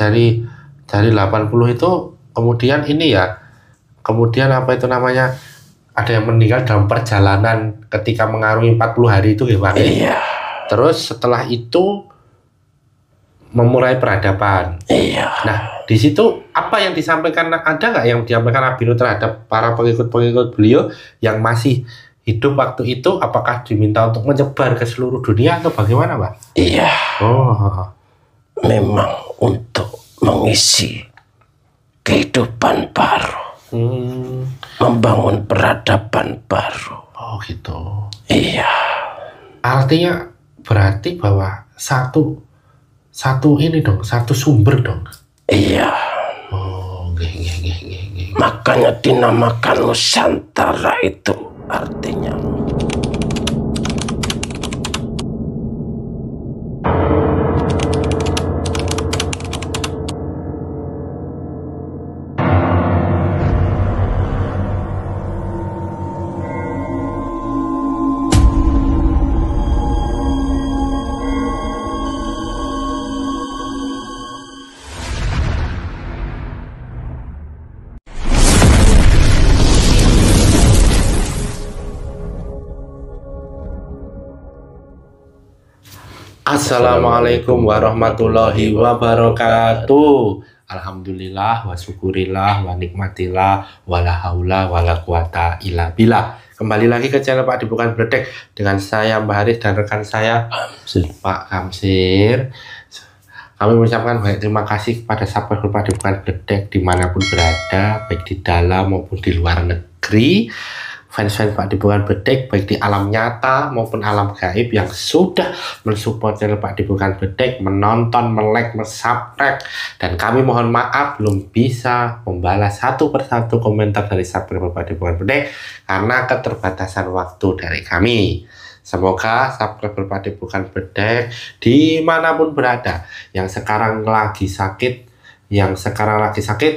dari 80 itu kemudian ini ya, kemudian apa itu namanya, ada yang meninggal dalam perjalanan ketika mengarungi 40 hari itu ya Pak. Iya. Terus setelah itu memulai peradaban. Iya. Nah, di situ apa yang disampaikan, ada nggak yang disampaikan Nabi Nuh terhadap para pengikut-pengikut beliau yang masih hidup waktu itu? Apakah diminta untuk menyebar ke seluruh dunia atau bagaimana, Pak? Iya. Oh, memang untuk mengisi kehidupan baru, membangun peradaban baru. Oh gitu. Iya. Artinya berarti bahwa satu ini dong, satu sumber dong. Iya. Oh, gih. Makanya dinamakan Nusantara, itu artinya. Assalamualaikum warahmatullahi wabarakatuh. Alhamdulillah wa syukurillah wa nikmatillah wa la haula wa la quwata illa billah. Kembali lagi ke channel Pak Depokan Bledek dengan saya Mbak Haris dan rekan saya Pak Kamsir. Kami mengucapkan banyak terima kasih kepada subscriber Pak Depokan Bledek dimanapun berada, baik di dalam maupun di luar negeri. Fans-fans Pak Depokan Bledek baik di alam nyata maupun alam gaib yang sudah mensupport channel Pak Depokan Bledek, menonton, melike, subscribe, dan kami mohon maaf belum bisa membalas satu persatu komentar dari subscriber Pak Depokan Bledek karena keterbatasan waktu dari kami. Semoga subscriber Pak Depokan Bledek dimanapun berada yang sekarang lagi sakit,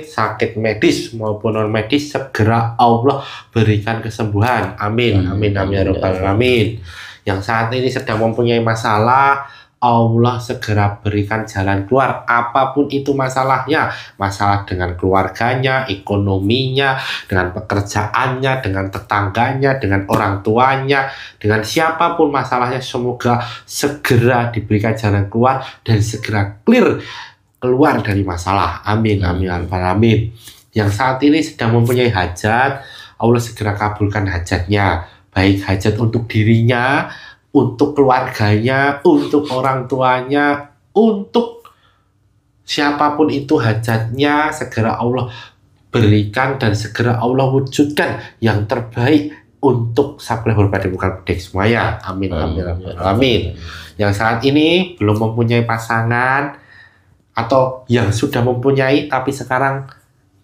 sakit medis maupun non medis, segera Allah berikan kesembuhan. Amin, amin, amin, ya rabbal alamin. Yang saat ini sedang mempunyai masalah, Allah segera berikan jalan keluar, apapun itu masalahnya, masalah dengan keluarganya, ekonominya, dengan pekerjaannya, dengan tetangganya, dengan orang tuanya, dengan siapapun masalahnya, semoga segera diberikan jalan keluar dan segera keluar dari masalah. Amin, amin, amin. Yang saat ini sedang mempunyai hajat, Allah segera kabulkan hajatnya, baik hajat untuk dirinya, untuk keluarganya, untuk orang tuanya, untuk siapapun itu hajatnya, segera Allah berikan dan segera Allah wujudkan yang terbaik untuk subscriber Pak Depokan Bledek semuanya. Amin, amin, amin, amin. Yang saat ini belum mempunyai pasangan, atau yang sudah mempunyai tapi sekarang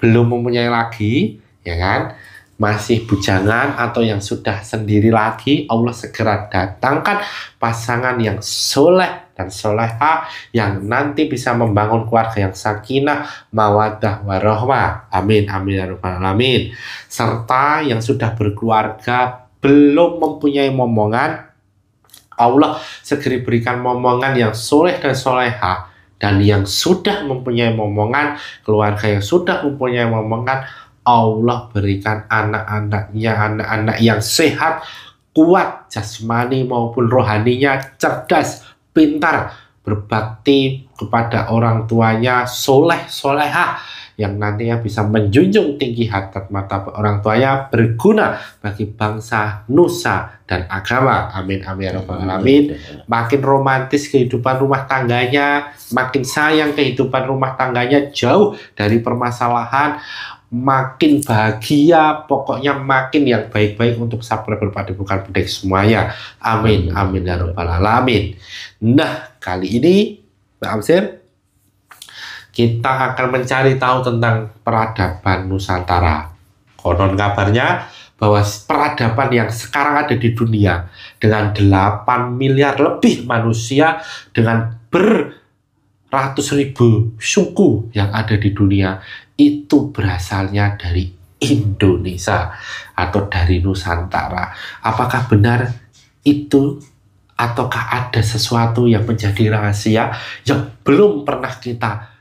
belum mempunyai lagi, ya kan, masih bujangan atau yang sudah sendiri lagi, Allah segera datangkan pasangan yang soleh dan soleha yang nanti bisa membangun keluarga yang sakinah, mawaddah, warahmah. Amin, amin, ya rabbal alamin. Serta yang sudah berkeluarga belum mempunyai momongan, Allah segera berikan momongan yang soleh dan soleha. Dan yang sudah mempunyai momongan, keluarga yang sudah mempunyai momongan, Allah berikan anak-anaknya, anak-anak yang sehat, kuat, jasmani maupun rohaninya, cerdas, pintar, berbakti kepada orang tuanya, soleh, soleha, yang nantinya bisa menjunjung tinggi harkat martabat orang tuanya, berguna bagi bangsa, nusa, dan agama. Amin, amin, ya rabbal alamin. Makin romantis kehidupan rumah tangganya, makin sayang kehidupan rumah tangganya, jauh dari permasalahan, makin bahagia, pokoknya makin yang baik-baik untuk subscriber Pak Depokan Bledek semuanya. Amin, amin, ya rabbal alamin. Nah, kali ini Pak Amsir, kita akan mencari tahu tentang peradaban Nusantara. Konon kabarnya bahwa peradaban yang sekarang ada di dunia dengan 8 miliar lebih manusia dengan beratus ribu suku yang ada di dunia itu berasalnya dari Indonesia atau dari Nusantara. Apakah benar itu ataukah ada sesuatu yang menjadi rahasia yang belum pernah kita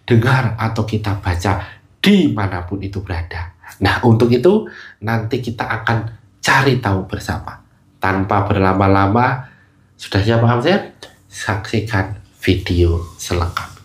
dengar atau kita baca dimanapun itu berada. Nah, untuk itu nanti kita akan cari tahu bersama. Tanpa berlama-lama, sudah siap Pak Hamzir? Saksikan video selengkapnya.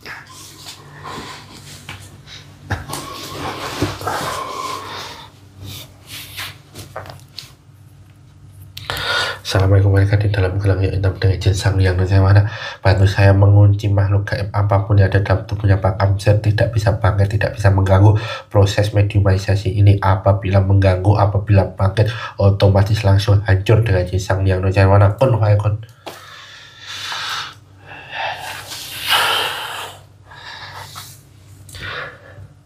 Assalamualaikum warahmatullahi wabarakatuh. Dalam gelang yang hitam dengan izin Sang Hyang Nurjana, bantu saya mengunci makhluk gaib apapun yang ada dalam tubuhnya Pak Hamzir. Tidak bisa bangkit, tidak bisa mengganggu proses mediumisasi ini. Apabila mengganggu, apabila bangkit, otomatis langsung hancur dengan izin Sang Hyang Nurjana. Kun fayakun.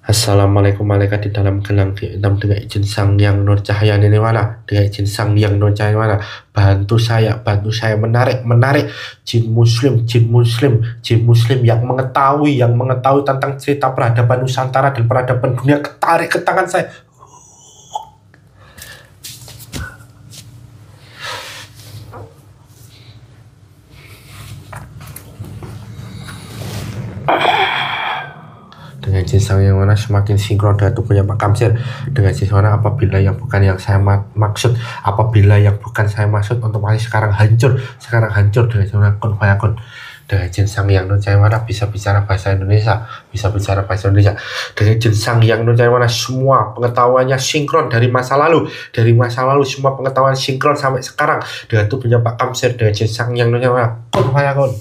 Assalamualaikum malaikat di dalam gelang hitam dengan izin Sang Hyang Nur Cahaya Nirwana, dengan izin Sang Hyang Nur Cahaya Nirwana, bantu saya menarik jin muslim yang mengetahui tentang cerita peradaban Nusantara dan peradaban dunia, ketarik ke tangan saya. Dengan jin Sang yang mana semakin sinkron dengan tubuhnya Pak Hamzir. Dengan jin mana apabila yang bukan yang saya maksud, otomatis sekarang hancur dengan jin mana kun fayakun. Dengan jin Sang yang Nur Cahaya mana bisa bicara bahasa Indonesia. Dengan jin Sang yang Nur Cahaya mana semua pengetahuannya sinkron dari masa lalu semua pengetahuan sinkron sampai sekarang dengan tubuhnya Pak Hamzir. Dengan jin Sang yang Nur Cahaya mana kun fayakun.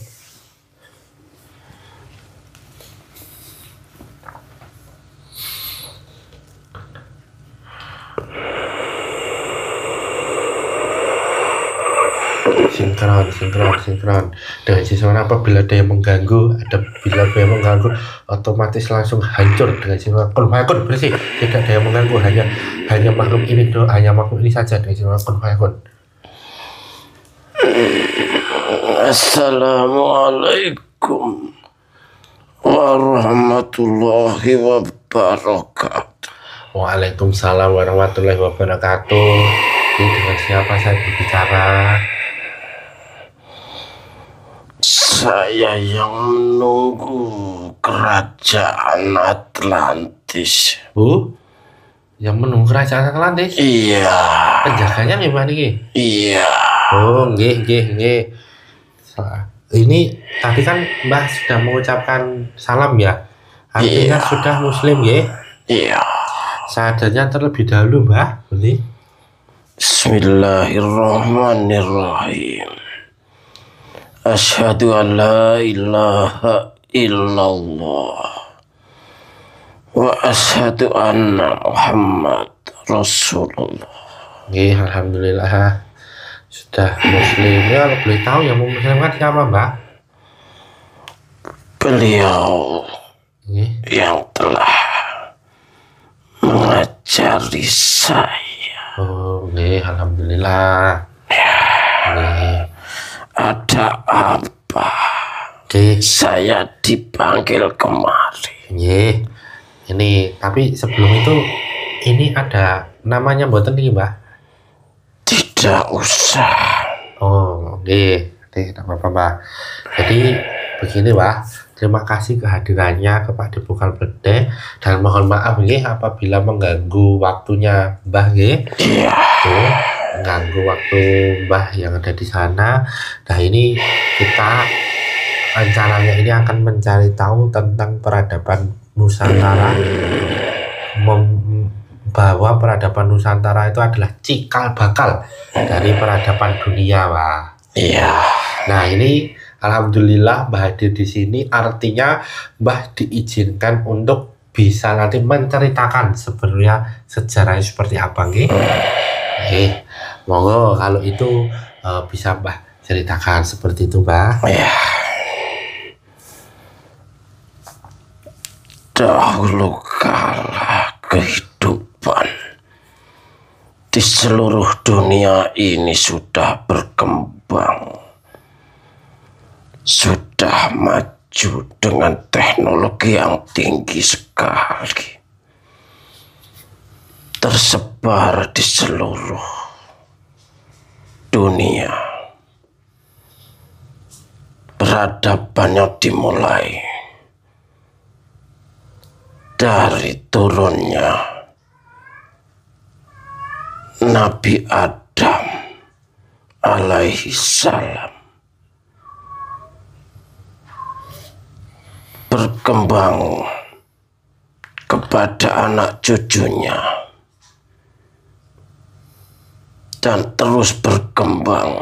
Sinkron dengan sesuatu. Apabila ada yang mengganggu, otomatis langsung hancur dengan sesuatu. Kun fayakun, bersih, tidak ada yang mengganggu, hanya makhluk ini saja dengan sesuatu. Kun fayakun. Assalamualaikum warahmatullahi wabarakatuh. Waalaikumsalam warahmatullahi wabarakatuh. Ini dengan siapa saya berbicara? Saya yang menunggu kerajaan Atlantis. Yang menunggu kerajaan Atlantis? Iya. Penjaganya gimana nih? Iya. Oh, nggih. Ini tadi kan Mbah sudah mengucapkan salam ya. Artinya sudah muslim ya? Iya. Seadanya terlebih dahulu Mbah, boleh? Bismillahirrahmanirrahim. Asyhadu an la ilaha illallah wa asyhadu anna Muhammad Rasulullah. Alhamdulillah sudah muslim. Ya, kalau boleh tahu yang memuslimkan siapa Mbak? Beliau yang telah mengajari saya. Oh, alhamdulillah. Ada apa? Saya dipanggil kemari. Ini tapi sebelum itu ini ada namanya mboten nih Mbak? Tidak usah. Oh, tidak apa-apa Mbak. Jadi begini Mbak, terima kasih kehadirannya kepada Bukal Bledeh dan mohon maaf apabila mengganggu waktunya Mbah Iya. Mengganggu waktu Mbah yang ada di sana. Nah, ini kita rencananya ini akan mencari tahu tentang peradaban Nusantara, bahwa peradaban Nusantara itu adalah cikal bakal dari peradaban dunia, Pak. Iya. Nah, ini alhamdulillah Mbah hadir di sini, artinya Mbah diizinkan untuk bisa nanti menceritakan sebenarnya sejarahnya seperti apa, nggih. Monggo kalau itu bisa Mbah ceritakan seperti itu, Mbah. Ya. Dahulu kala kehidupan di seluruh dunia ini sudah berkembang, sudah maju dengan teknologi yang tinggi sekali, tersebar di seluruh dunia. Peradabannya dimulai dari turunnya Nabi Adam alaihi salam berkembang kepada anak cucunya dan terus berkembang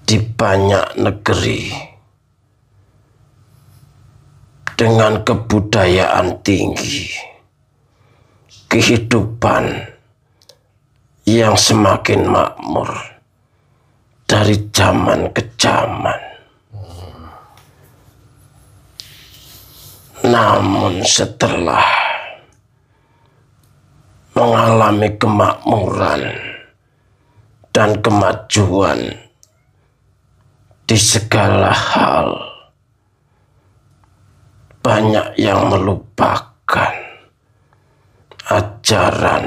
di banyak negeri dengan kebudayaan tinggi, kehidupan yang semakin makmur dari zaman ke zaman. Namun setelah mengalami kemakmuran dan kemajuan di segala hal, banyak yang melupakan ajaran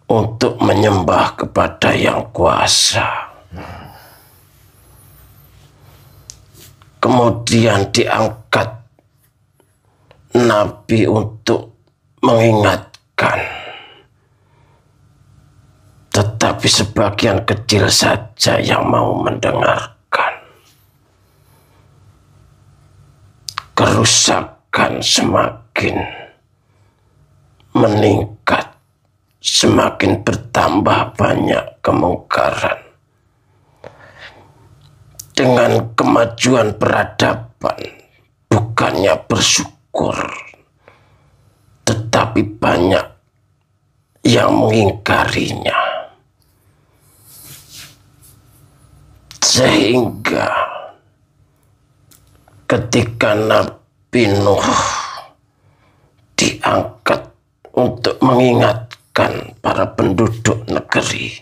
untuk menyembah kepada Yang Kuasa. Kemudian diangkat Nabi untuk mengingatkan, tetapi sebagian kecil saja yang mau mendengarkan. Kerusakan semakin meningkat, semakin bertambah banyak kemungkaran. Dengan kemajuan peradaban, bukannya bersyukur, tetapi banyak yang mengingkarinya. Sehingga ketika Nabi Nuh diangkat untuk mengingatkan para penduduk negeri,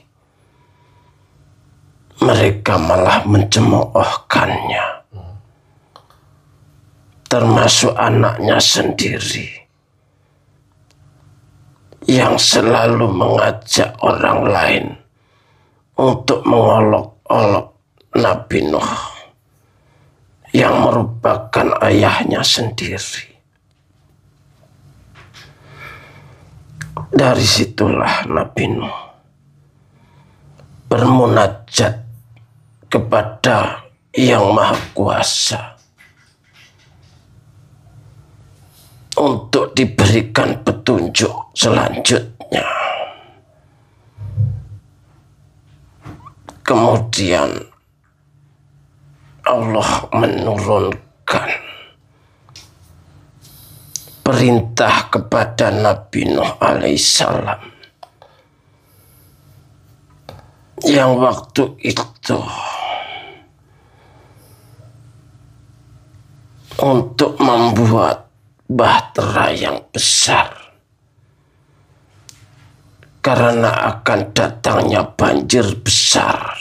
mereka malah mencemoohkannya, termasuk anaknya sendiri yang selalu mengajak orang lain untuk mengolok-olok Nabi Nuh yang merupakan ayahnya sendiri. Dari situlah Nabi Nuh bermunajat kepada Yang Maha Kuasa untuk diberikan petunjuk selanjutnya. Kemudian Allah menurunkan perintah kepada Nabi Nuh alaihissalam yang waktu itu untuk membuat bahtera yang besar karena akan datangnya banjir besar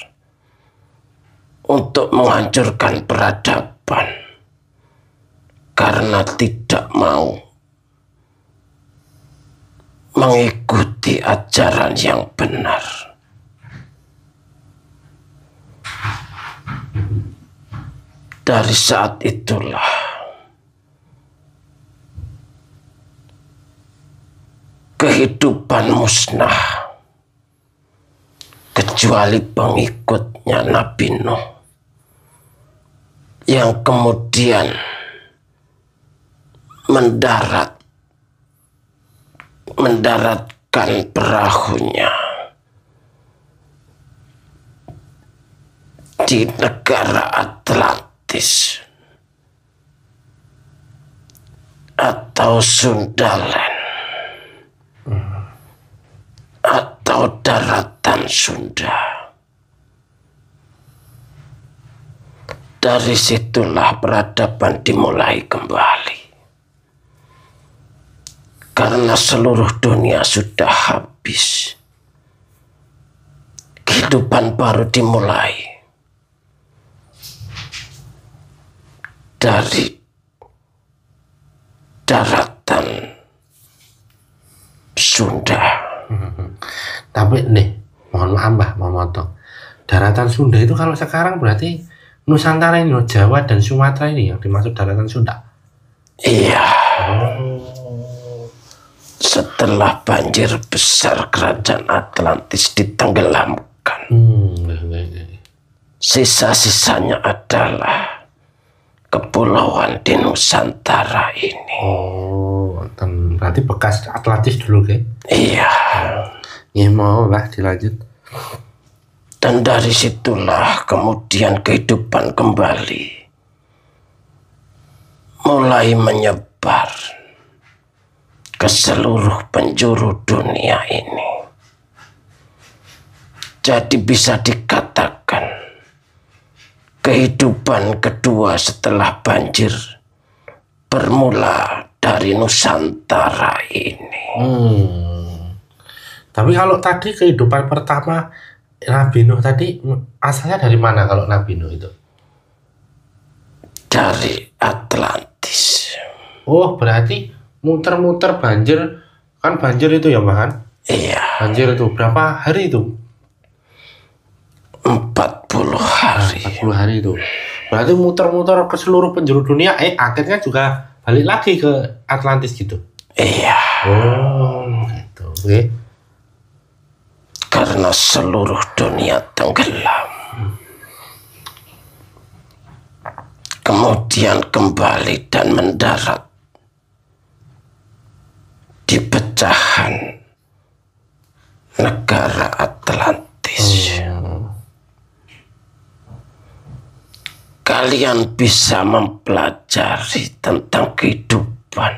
untuk menghancurkan peradaban karena tidak mau mengikuti ajaran yang benar. Dari saat itulah kehidupan musnah kecuali pengikutnya Nabi Nuh yang kemudian mendaratkan perahunya di negara Atlantis atau Sundaland atau daratan Sunda. Dari situlah peradaban dimulai kembali. Karena seluruh dunia sudah habis, kehidupan baru dimulai dari daratan Sunda. Tapi nih, mohon maaf Mbah, mau motong. Daratan Sunda itu kalau sekarang berarti Nusantara ini, Jawa dan Sumatera ini yang dimaksud daratan Sunda. Iya, Oh. setelah banjir besar kerajaan Atlantis ditenggelamkan, sisa-sisanya adalah kepulauan di Nusantara ini. Oh, berarti bekas Atlantis dulu, kan? Iya. Ya mau lah dilanjut. Dan dari situlah kemudian kehidupan kembali mulai menyebar ke seluruh penjuru dunia ini. Jadi bisa dikatakan kehidupan kedua setelah banjir bermula dari Nusantara ini. Tapi kalau tadi kehidupan pertama Nabi Nuh tadi asalnya dari mana kalau Nabi Nuh itu? Dari Atlantis. Oh, berarti muter-muter banjir. Kan banjir itu ya, Mahan? Iya. Banjir itu berapa hari itu? 40 hari. 40 hari itu. Berarti muter-muter ke seluruh penjuru dunia, akhirnya juga balik lagi ke Atlantis gitu. Iya. Oh, gitu. Oke. Karena seluruh dunia tenggelam. Kemudian kembali dan mendarat di pecahan negara Atlantis. Kalian bisa mempelajari tentang kehidupan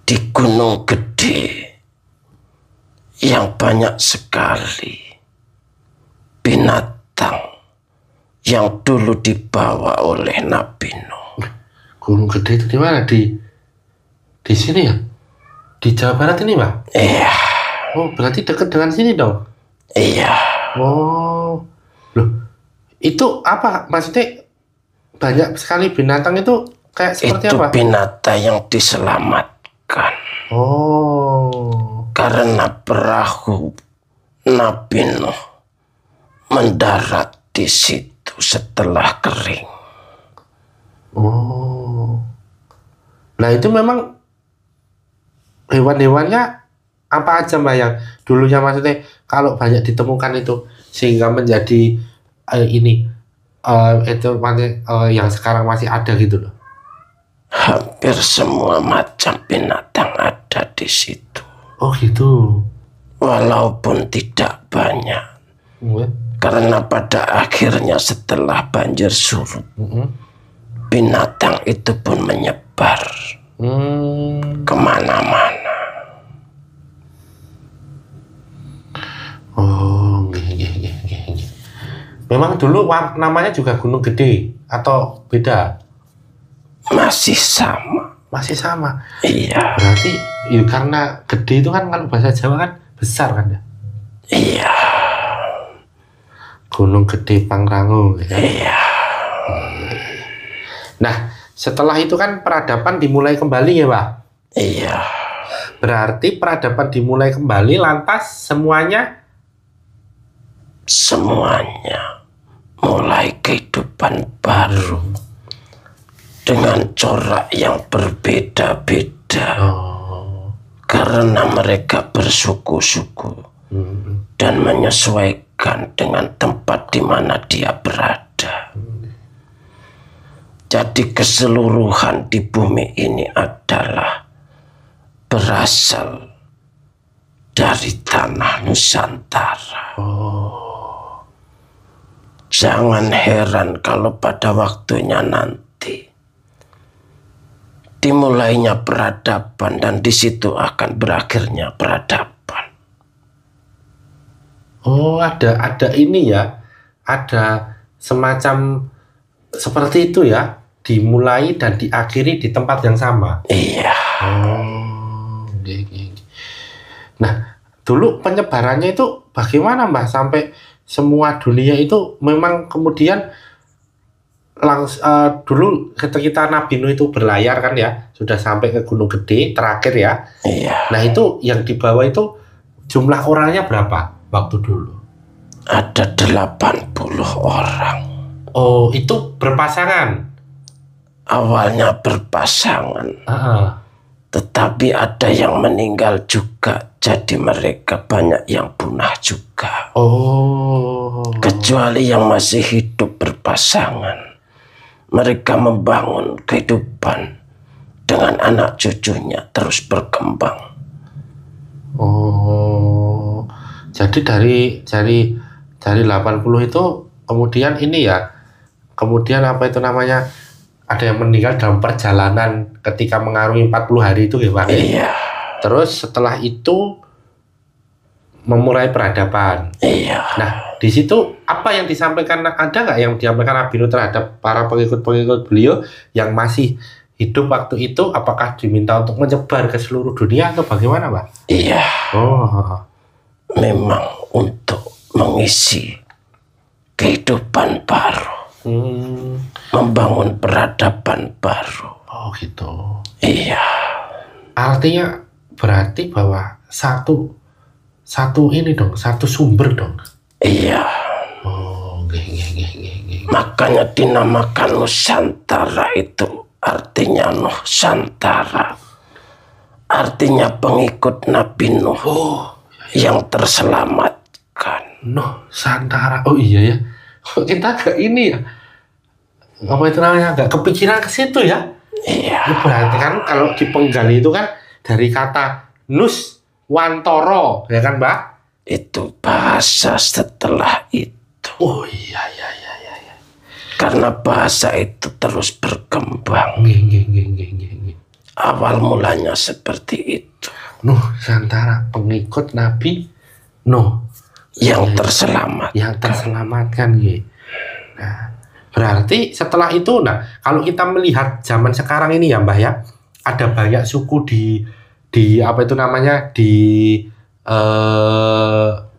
di Gunung Gede yang banyak sekali binatang yang dulu dibawa oleh Nabi Nuh. Gunung Gede itu di mana? Di sini ya? Di Jawa Barat ini, Pak? Iya. Oh, berarti dekat dengan sini dong? Iya. Oh, loh, itu apa? Maksudnya banyak sekali binatang itu kayak seperti Itu apa? binatang yang diselamatkan. Oh, Karena perahu Nabi Nuh mendarat di situ setelah kering. oh. Nah itu memang hewan-hewannya apa aja, Mbak, yang dulunya maksudnya kalau banyak ditemukan itu sehingga menjadi itu yang sekarang masih ada gitu loh. Hampir semua macam binatang ada di situ. Oh gitu. Walaupun tidak banyak. Karena pada akhirnya setelah banjir surut, binatang itu pun menyebar kemana-mana. Oh, gini. Memang dulu namanya juga Gunung Gede atau beda? Masih sama. Masih sama. Iya. Berarti ya karena gede itu kan kalau bahasa Jawa kan besar kan ya? Iya. Gunung Gede Pangrango. Ya? Iya. Nah, setelah itu kan peradaban dimulai kembali ya, Pak? Iya. Berarti peradaban dimulai kembali lantas semuanya mulai kehidupan baru dengan corak yang berbeda-beda. Karena mereka bersuku-suku dan menyesuaikan dengan tempat di mana dia berada. Jadi keseluruhan di bumi ini adalah berasal dari tanah Nusantara. Jangan heran kalau pada waktunya nanti dimulainya peradaban dan di situ akan berakhirnya peradaban. Oh, ada ini ya. Ada semacam seperti itu ya. Dimulai dan diakhiri di tempat yang sama. Iya. Oh, nah, dulu penyebarannya itu bagaimana, Mbah, sampai semua dunia itu memang kemudian dulu ketika Nabi Nuh itu berlayar kan ya, sudah sampai ke Gunung Gede terakhir ya. Iya. Nah itu yang dibawa itu jumlah orangnya berapa waktu dulu? Ada 80 orang. Oh, itu berpasangan? awalnya berpasangan, tetapi ada yang meninggal juga, jadi mereka banyak yang punah juga. Kecuali yang masih hidup berpasangan, mereka membangun kehidupan dengan anak cucunya terus berkembang. Jadi dari 80 itu kemudian ini ya, kemudian apa itu namanya, ada yang meninggal dalam perjalanan ketika mengarungi 40 hari itu ya Pak? Iya. Terus setelah itu memulai peradaban. Iya. Nah, di situ apa yang disampaikan, ada nggak yang disampaikan Nabi Nuh terhadap para pengikut-pengikut beliau yang masih hidup waktu itu? Apakah diminta untuk menyebar ke seluruh dunia atau bagaimana, Pak? Iya. Memang untuk mengisi kehidupan baru, membangun peradaban baru. Gitu. Iya. Artinya berarti bahwa satu ini dong, satu sumber dong. Iya. Makanya dinamakan Nusantara, itu artinya Nusantara, artinya pengikut Nabi Nuh yang terselamatkan. Nusantara. Oh iya ya. Kita agak ini ya, apa itu namanya, agak kepikiran ke situ ya. Iya. Berarti kan kalau di penggali itu kan dari kata Nuswantara, ya kan, Mbak? Itu bahasa setelah itu. Oh iya. Karena bahasa itu terus berkembang. Awal mulanya seperti itu. Nusantara, pengikut Nabi Nuh yang terselamat. Yang terselamatkan, ya. Nah, berarti setelah itu, kalau kita melihat zaman sekarang ini ya, Mbah ya, ada banyak suku di apa itu namanya, di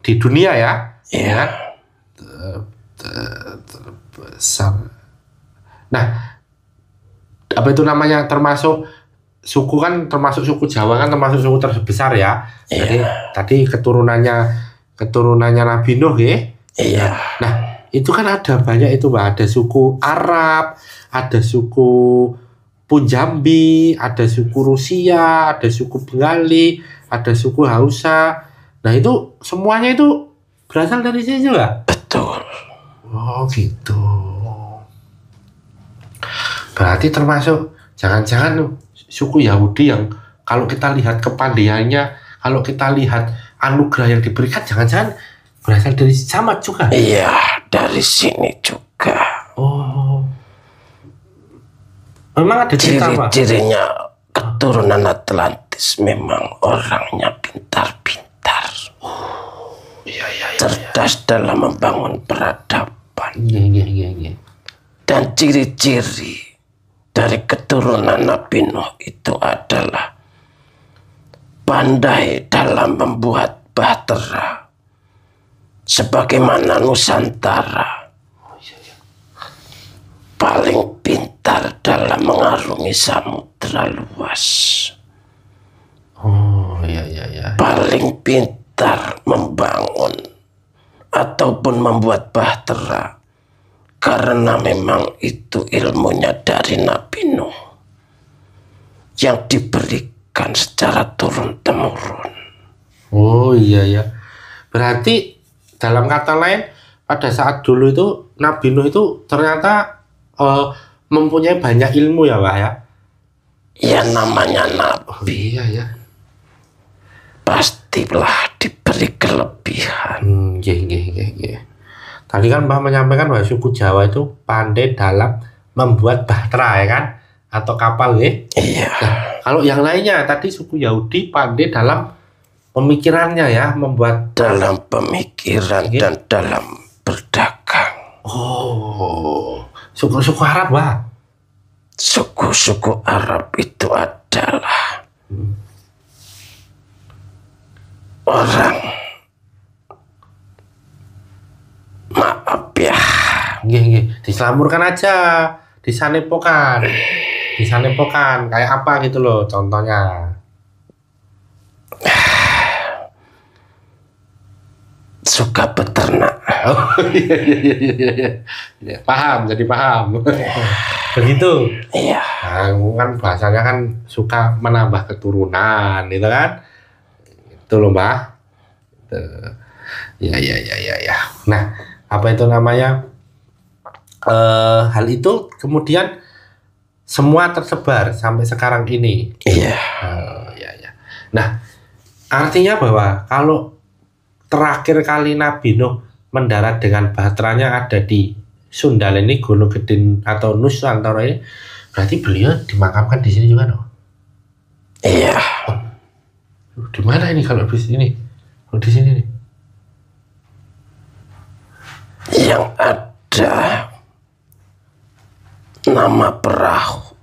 dunia ya. Iya. Terbesar. Nah, apa itu namanya, termasuk suku kan, termasuk suku Jawa kan termasuk suku terbesar ya. Jadi tadi keturunannya Nabi Nuh ya. Iya. Nah, itu kan ada banyak itu, Mbak. Ada suku Arab, ada suku Punjabi, ada suku Rusia, ada suku Bengali, ada suku Hausa. Nah, itu semuanya itu berasal dari sini juga? Betul. Oh gitu. Berarti termasuk jangan-jangan suku Yahudi yang kalau kita lihat kepandaiannya, kalau kita lihat anugerah yang diberikan, jangan-jangan berasal dari Samad juga? Iya, dari sini juga. Memang ada cerita, Pak? Ciri-cirinya keturunan Atlantis memang orangnya pintar-pintar. Iya. Cerdas dalam membangun peradaban. Iya. Dan ciri-ciri dari keturunan Nabi Nuh itu adalah pandai dalam membuat bahtera, sebagaimana Nusantara. Paling pintar dalam mengarungi samudra luas. Iya. Paling pintar membangun ataupun membuat bahtera, karena memang itu ilmunya dari Nabi Nuh yang diberikan secara turun-temurun. Oh iya. Berarti dalam kata lain, pada saat dulu itu Nabi Nuh itu ternyata mempunyai banyak ilmu ya, Pak ya? Ya, namanya Nabi. Iya. Pastilah diberi kelebihan. Iya. Tadi kan Mbah menyampaikan bahwa suku Jawa itu pandai dalam membuat bahtera, ya kan? Atau kapal, ya? Iya. Nah, kalau yang lainnya, tadi suku Yahudi pandai dalam pemikirannya ya, membuat... Dalam pemikiran dan dalam berdagang. Suku-suku Arab, Pak? Suku-suku Arab itu adalah orang, maaf ya, Diselamurkan aja, disanepokan, kayak apa gitu loh contohnya. Suka beternak. Iya. Paham, jadi paham. Begitu. Iya. Nah, kan bahasanya kan suka menambah keturunan, gitu kan? Itu loh, Mbak. Ya, ya, ya, ya, ya. Nah, apa itu namanya? Hal itu kemudian semua tersebar sampai sekarang ini. Iya. Ya, ya. Nah, artinya bahwa kalau terakhir kali Nabi Nuh mendarat dengan bahteranya ada di Sundal ini, Gunung Gede atau Nusantara ini, berarti beliau dimakamkan di sini juga, no? Iya. Di mana ini kalau di sini? Kalau di sini nih. Yang ada nama perahu.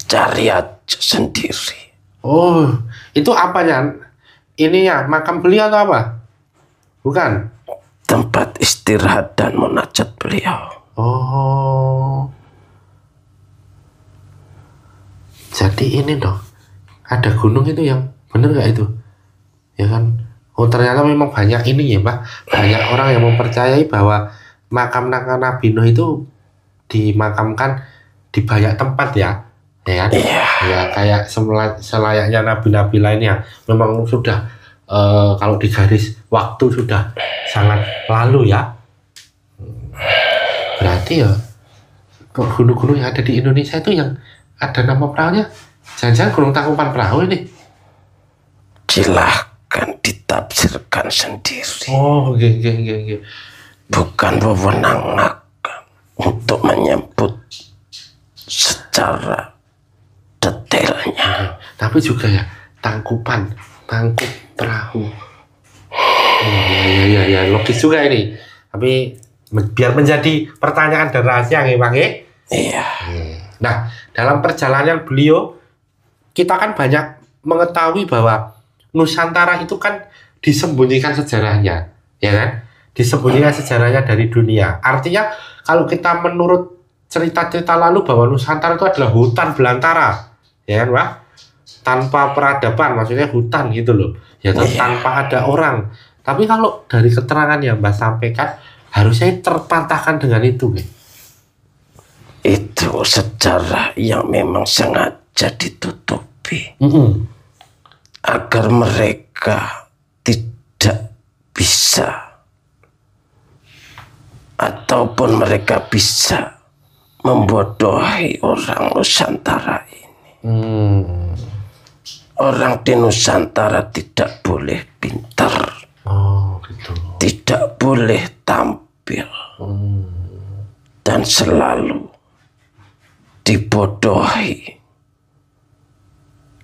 Cari aja sendiri. Oh, itu apanya? Ini ya makam beliau atau apa? Bukan. Tempat istirahat dan munajat beliau. Oh. Jadi ini dong. Ada gunung itu yang bener nggak itu? Ya kan? Oh, ternyata memang banyak ini ya, Pak. Banyak orang yang mempercayai bahwa makam Nabi Nuh itu dimakamkan di banyak tempat ya. Ya kan? Iya. Ya kayak selayaknya nabi-nabi lainnya. Memang sudah kalau di garis waktu sudah sangat lalu ya. Berarti ya gunung-gunung yang ada di Indonesia itu yang ada nama perahunya, jangan-jangan Gunung Tangkuban Perahu ini. Silahkan ditafsirkan sendiri. Oh, oke. Bukan wewenang akan untuk menyebut secara detailnya. Tapi juga ya tangkup perahu. Ya, logis juga ini. Tapi biar menjadi pertanyaan dan rahasia ya, Bang. Iya. Nah, dalam perjalanan beliau, kita kan banyak mengetahui bahwa Nusantara itu kan disembunyikan sejarahnya, ya kan? Disembunyikan sejarahnya dari dunia. Artinya, kalau kita menurut cerita-cerita lalu bahwa Nusantara itu adalah hutan belantara, ya kan, Pak? Tanpa peradaban, maksudnya hutan gitu loh. Ya kan? Tanpa ada orang. Tapi kalau dari keterangan yang Mbak sampaikan, harusnya terpatahkan dengan itu, gitu. Itu sejarah yang memang sengaja ditutupi agar mereka tidak bisa ataupun mereka bisa membodohi orang Nusantara ini. Orang di Nusantara tidak boleh pintar. Oh, gitu. Tidak boleh tampil. Dan selalu dibodohi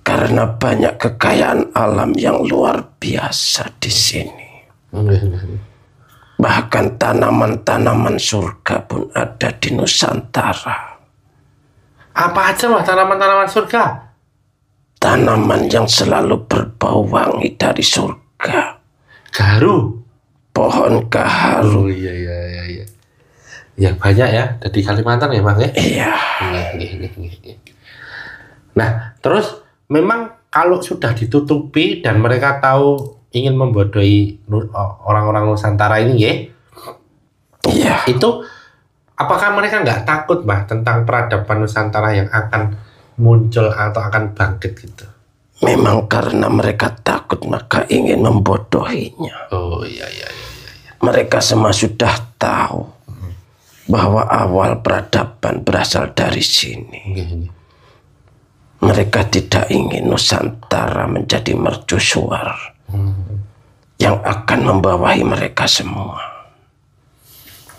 karena banyak kekayaan alam yang luar biasa di sini. Bahkan tanaman-tanaman surga pun ada di Nusantara. Apa aja lah tanaman-tanaman surga? Tanaman yang selalu berbau wangi dari surga. Gaharu. Pohon gaharu. Oh iya. Ya banyak ya, dari Kalimantan ya, Bang ya? Iya. Nah, terus memang kalau sudah ditutupi dan mereka tahu ingin membodohi orang-orang Nusantara ini ya, Iya. itu apakah mereka nggak takut, Mbak, tentang peradaban Nusantara yang akan muncul atau akan bangkit gitu? Memang karena mereka takut maka ingin membodohinya. Oh iya. Mereka semua sudah tahu bahwa awal peradaban berasal dari sini. Mereka tidak ingin Nusantara menjadi mercusuar yang akan membawahi mereka semua.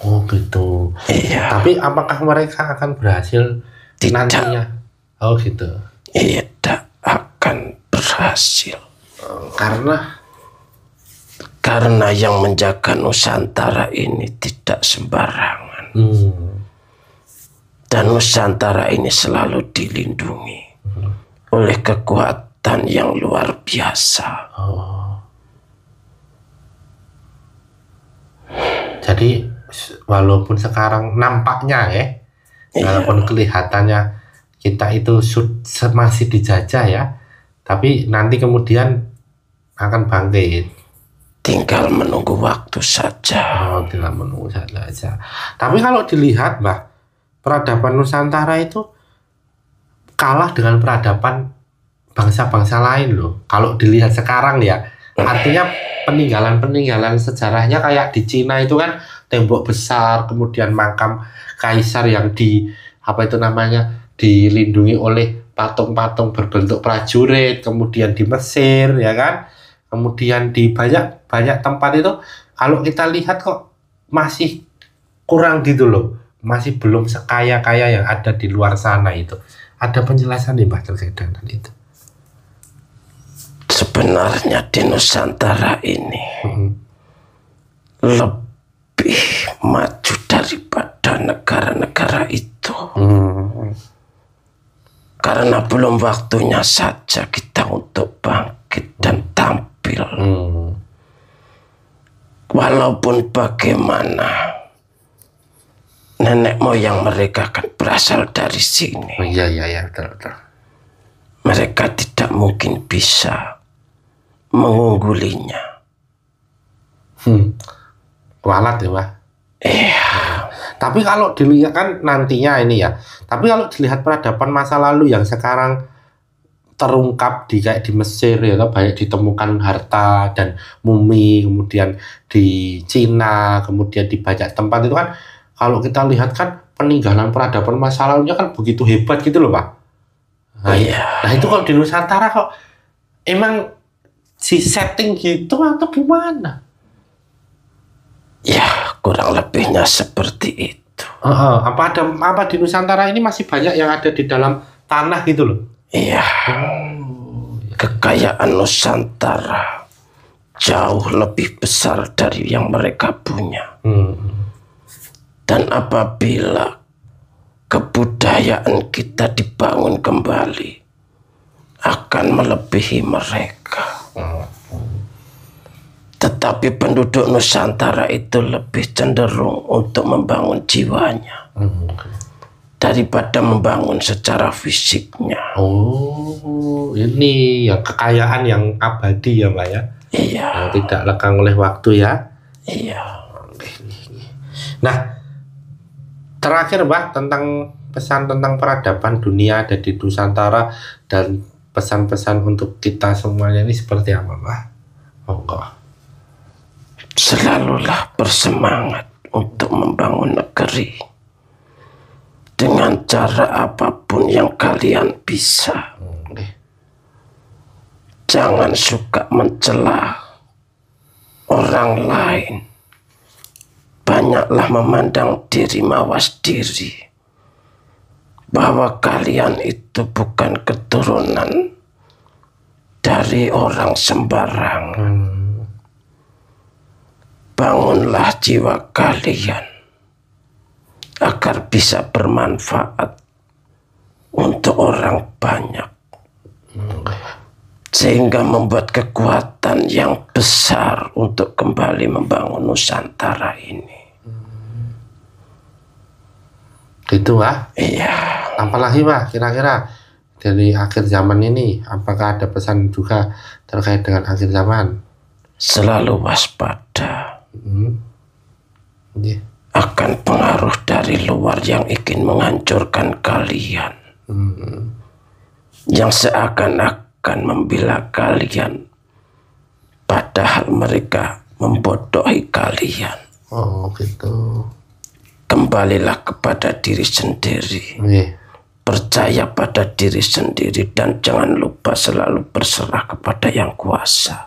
Oh gitu. Iya. Tapi apakah mereka akan berhasil nantinya? Oh gitu. Tidak akan berhasil. Karena yang menjaga Nusantara ini tidak sembarangan. Dan Nusantara ini selalu dilindungi oleh kekuatan yang luar biasa. Jadi walaupun sekarang nampaknya ya, walaupun kelihatannya kita itu masih dijajah ya, tapi nanti kemudian akan bangkit. Tinggal menunggu waktu saja. Oh, tinggal menunggu saja. Tapi kalau dilihat, Mbak, peradaban Nusantara itu kalah dengan peradaban bangsa-bangsa lain loh. Kalau dilihat sekarang ya, artinya peninggalan-peninggalan sejarahnya kayak di Cina itu kan tembok besar, kemudian makam kaisar yang dilindungi oleh patung-patung berbentuk prajurit, kemudian di Mesir ya kan, kemudian di banyak tempat itu kalau kita lihat kok masih kurang gitu loh, masih belum sekaya-kaya yang ada di luar sana itu. Ada penjelasan nih Mbah terkait dengan itu? Sebenarnya di Nusantara ini lebih maju daripada negara-negara itu. Karena belum waktunya saja kita untuk bangkit dan tampil. Walaupun bagaimana nenek moyang mereka kan berasal dari sini. Iya, betul. Mereka tidak mungkin bisa mengunggulinya. Kualat ya, Pak. Iya. Tapi kalau dilihat kan nantinya ini ya. Tapi kalau dilihat peradaban masa lalu yang sekarang terungkap kayak di Mesir ya, banyak ditemukan harta dan mumi, kemudian di Cina, kemudian di banyak tempat itu kan kalau kita lihat kan peninggalan peradaban masa lalunya kan begitu hebat gitu loh Pak. Nah itu kalau di Nusantara kok emang si setting gitu atau gimana? Ya kurang lebihnya seperti itu. Apa di Nusantara ini masih banyak yang ada di dalam tanah gitu loh? Iya. Kekayaan Nusantara jauh lebih besar dari yang mereka punya. Dan apabila kebudayaan kita dibangun kembali, akan melebihi mereka. Tetapi penduduk Nusantara itu lebih cenderung untuk membangun jiwanya daripada membangun secara fisiknya. Oh, ini ya kekayaan yang abadi ya Mbak ya? Iya. Yang tidak lekang oleh waktu ya? Iya. Nah, terakhir Mbak tentang pesan tentang peradaban dunia ada di Nusantara dan pesan-pesan untuk kita semuanya ini seperti apa Mbak? Monggo. Selalulah bersemangat untuk membangun negeri dengan cara apapun yang kalian bisa. Jangan suka mencela orang lain. Banyaklah memandang diri, mawas diri, bahwa kalian itu bukan keturunan dari orang sembarangan. Bangunlah jiwa kalian agar bisa bermanfaat untuk orang banyak, sehingga membuat kekuatan yang besar untuk kembali membangun Nusantara ini. Gitu Pak? Iya. Apalagi Pak kira-kira dari akhir zaman ini, apakah ada pesan juga terkait dengan akhir zaman? Selalu waspada akan pengaruh dari luar yang ingin menghancurkan kalian, yang seakan-akan membela kalian, padahal mereka membodohi kalian. Oh gitu. Kembalilah kepada diri sendiri. Percaya pada diri sendiri dan jangan lupa selalu berserah kepada yang kuasa.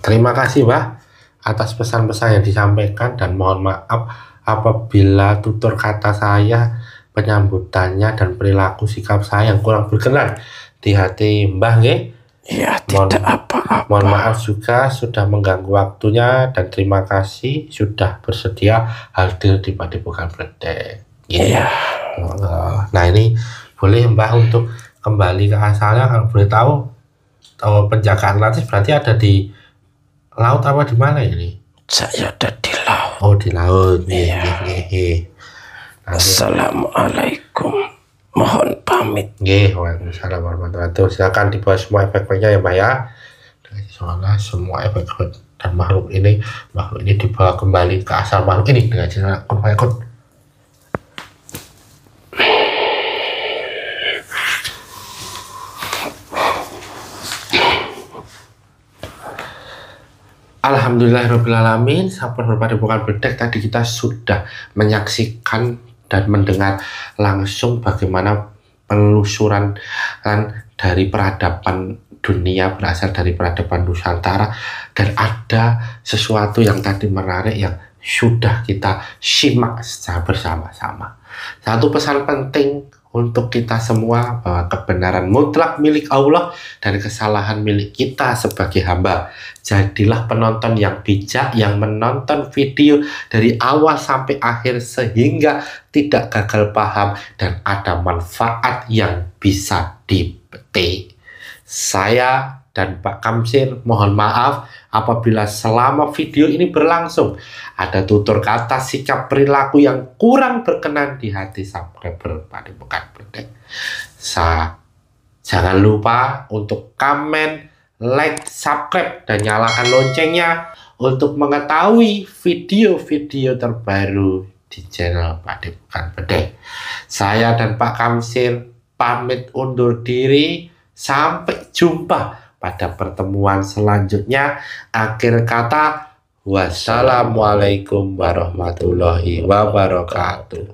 Terima kasih Pak atas pesan-pesan yang disampaikan dan mohon maaf apabila tutur kata saya, penyambutannya dan perilaku sikap saya yang kurang berkenan di hati Mbah nggih. Ya, tidak apa-apa. Mohon maaf juga sudah mengganggu waktunya dan terima kasih sudah bersedia hadir di Padepokan Bledek. Iya. Nah ini boleh Mbah untuk kembali ke asalnya, kalau boleh tahu penjagaan latih berarti ada di laut apa di mana ini? Saya ada di laut. Oh di laut. Iya. Assalamualaikum. Mohon pamit. Waalaikumsalam warahmatullahi wabarakatuh. Silakan dibawa semua efek-efeknya ya Mbak ya. Soalnya semua efek dan makhluk ini dibawa kembali ke asal makhluk ini dengan cara kun fayakun. Alhamdulillahirrahmanirrahim. Sampun Padepokan Bedek, tadi kita sudah menyaksikan dan mendengar langsung bagaimana penelusuran dari peradaban dunia berasal dari peradaban Nusantara, dan ada sesuatu yang tadi menarik yang sudah kita simak secara bersama-sama. Satu pesan penting untuk kita semua, bahwa kebenaran mutlak milik Allah dan kesalahan milik kita sebagai hamba. Jadilah penonton yang bijak, yang menonton video dari awal sampai akhir sehingga tidak gagal paham dan ada manfaat yang bisa dipetik. Saya dan Pak Kamsir mohon maaf apabila selama video ini berlangsung ada tutur kata, sikap, perilaku yang kurang berkenan di hati subscriber Padepokan Bedek. Jangan lupa untuk komen, like, subscribe, dan nyalakan loncengnya untuk mengetahui video-video terbaru di channel Padepokan Bedek. Saya dan Pak Kamsir pamit undur diri. Sampai jumpa pada pertemuan selanjutnya. Akhir kata, wassalamualaikum warahmatullahi wabarakatuh.